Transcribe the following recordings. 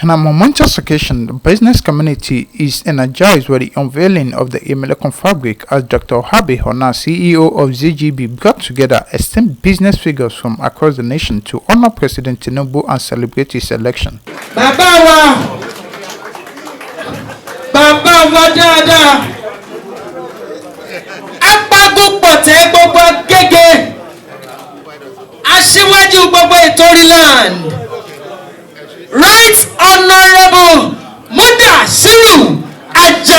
On a momentous occasion, the business community is energized with the unveiling of the Emilokan fabric as Dr. Habi Hona, CEO of ZGB, brought together esteemed business figures from across the nation to honor President Tinubu and celebrate his election. Bàbá wa dáadáa, apagúpọ̀tẹ́ gbogbo gẹ́gẹ́, aṣíwájú gbogbo Ìtoríland. Right Honorable Mudashiru Obasa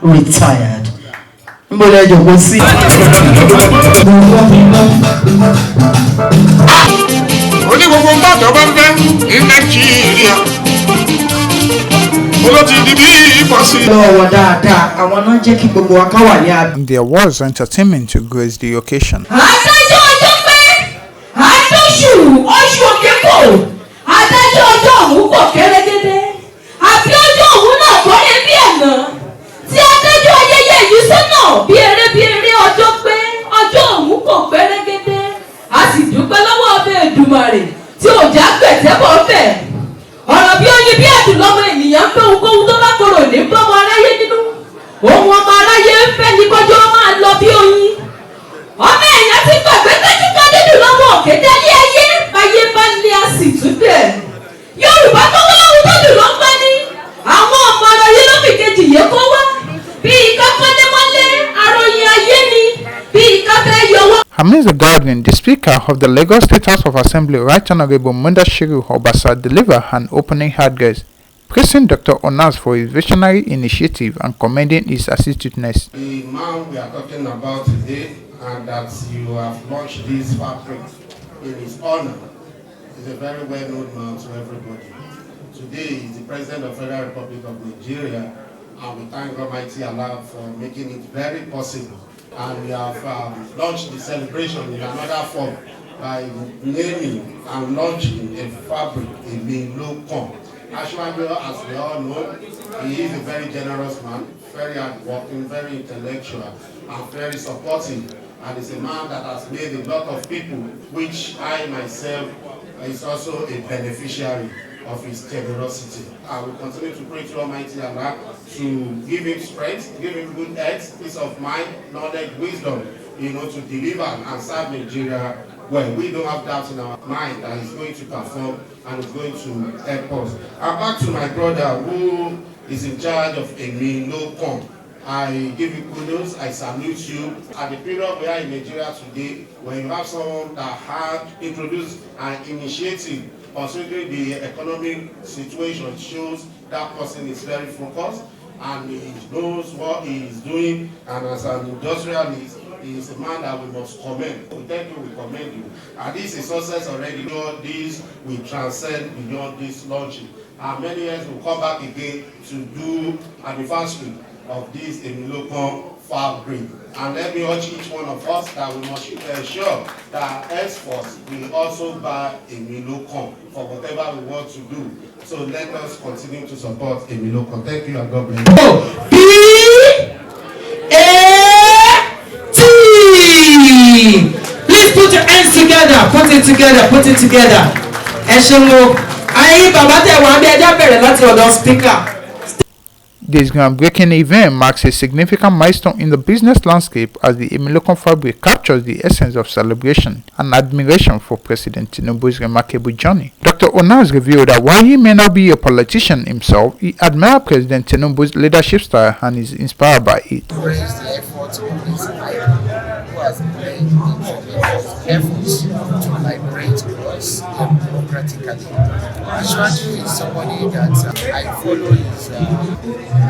retired. There was entertainment to grace the occasion. Adájọ́ ọjọ́ ọ̀hún kò kérégédé àbí ọjọ́ ọ̀hún náà kọ́ yẹ bí ẹ̀nà tí adájọ́ ayẹyẹ yìí sọ́nà bí eré ọjọ́ pé ọjọ́ ọ̀hún kò kérégédé a sì dúpẹ́ lọ́wọ́ ọbẹ̀ Èdùmàrè tí òjá gbẹ̀tẹ́ bọ̀ fẹ̀ ọ̀rọ̀ bí oyin bí ẹ̀dùn lọ́mọ ènìyàn ń pé ohunkóhun tó bá korò ní bọ́mọ aráyé nínú ohun ọmọ aráyé ń fẹ́ ní kọjọ́ máa lọ bí oyin ọmọ èèyàn ti gbàgbé kẹ́kíkọ́ nínú lọ́wọ́ òkèdélé ayé báyé bá lé a sì tún bẹ̀. Yorùbá tó wá ohun tó dùn ló ń pẹ́ ní àwọn ọmọ ọ̀rọ̀ yìí ló fi kejì yé kó wá bí ìka kọ́lẹ́mọ́lé aróyin ayé ni bí ìka fẹ́ yọwọ́. Amidst the gathering, the Speaker of the Lagos State House of Assembly, Right Honorable Mudashiru Obasa, delivered an opening address, praising Dr. Onas for his visionary initiative and commending his assiduousness. The man we are talking about today, and that you have launched this fabric in his honor, is a very well-known man to everybody. Today he is the President of the Federal Republic of Nigeria, and we thank Almighty Allah for making it very possible. And we have launched the celebration in another form by naming and launching a fabric, Emilokan. Ashwaju, as we all know, he is a very generous man, very hardworking, very intellectual, and very supportive. And is a man that has made a lot of people, which I myself is also a beneficiary of his generosity. I will continue to pray to Almighty Allah to give him strength, give him good health, peace of mind, knowledge, wisdom, to deliver and serve Nigeria well. We don't have doubt in our mind that he's going to perform and is going to help us. And back to my brother who is in charge of Emilokan. I give you kudos, I salute you. At the period we are in Nigeria today, when you have someone that had introduced an initiative considering the economic situation, shows that person is very focused and he knows what he is doing, and as an industrialist, he is a man that we must commend. We thank you, we commend you. And this is success already. Beyond this, we transcend beyond this launching. And many years we'll come back again to do anniversary of this Emilokan fabric. And let me urge each one of us that we must ensure that henceforth we also buy Emilokan for whatever we want to do. So let us continue to support Emilokan. Thank you and God bless you. B-A-T. Please put your hands together. Put it together. Put it together. Speaker. This groundbreaking event marks a significant milestone in the business landscape as the Emilokan fabric captures the essence of celebration and admiration for President Tinubu's remarkable journey. Dr. Onas revealed that while he may not be a politician himself, he admires President Tinubu's leadership style and is inspired by it. Praise the efforts of this guy who has made efforts to liberate us democratically. Ashwaju is somebody that I follow his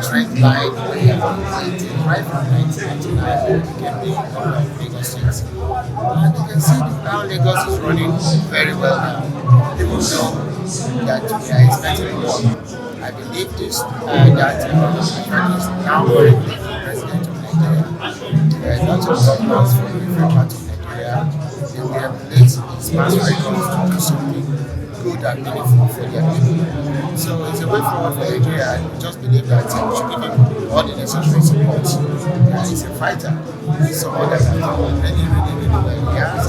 trend line where right from 1999 became the governor of Lagos State. And you can see how Lagos is running very well now. People know that we are expecting more. I believe this, that Ashwaju is now currently the president of Nigeria. There are lots of governors from different parts of Nigeria. They will emulate his past records to do something good and meaningful for their people. So it's a way forward for Nigeria. I just believe that we should give him all the necessary support. He's a fighter. He's someone that has done really well. He has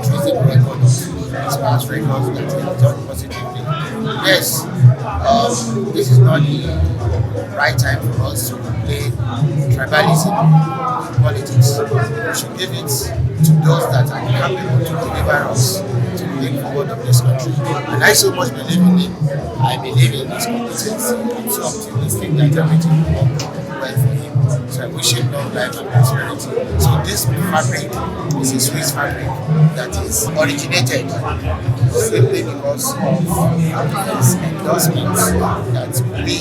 trace the record of his past records that he has done positively. Yes, this is not the right time for us to play tribalism in politics. We should give it to those that are capable to deliver us to the way forward of this country. And I so much believe in him. I believe in his competency. I'm so optimistic that everything will work well for him. So I wish him long life and prosperity. So this fabric is a Swiss fabric that is originated simply because of his endorsements that we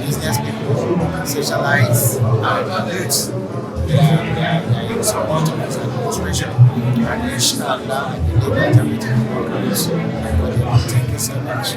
business people socialize and youths. They are in support of his administration. And inshallah, I believe that everything will work out. Thank you so much.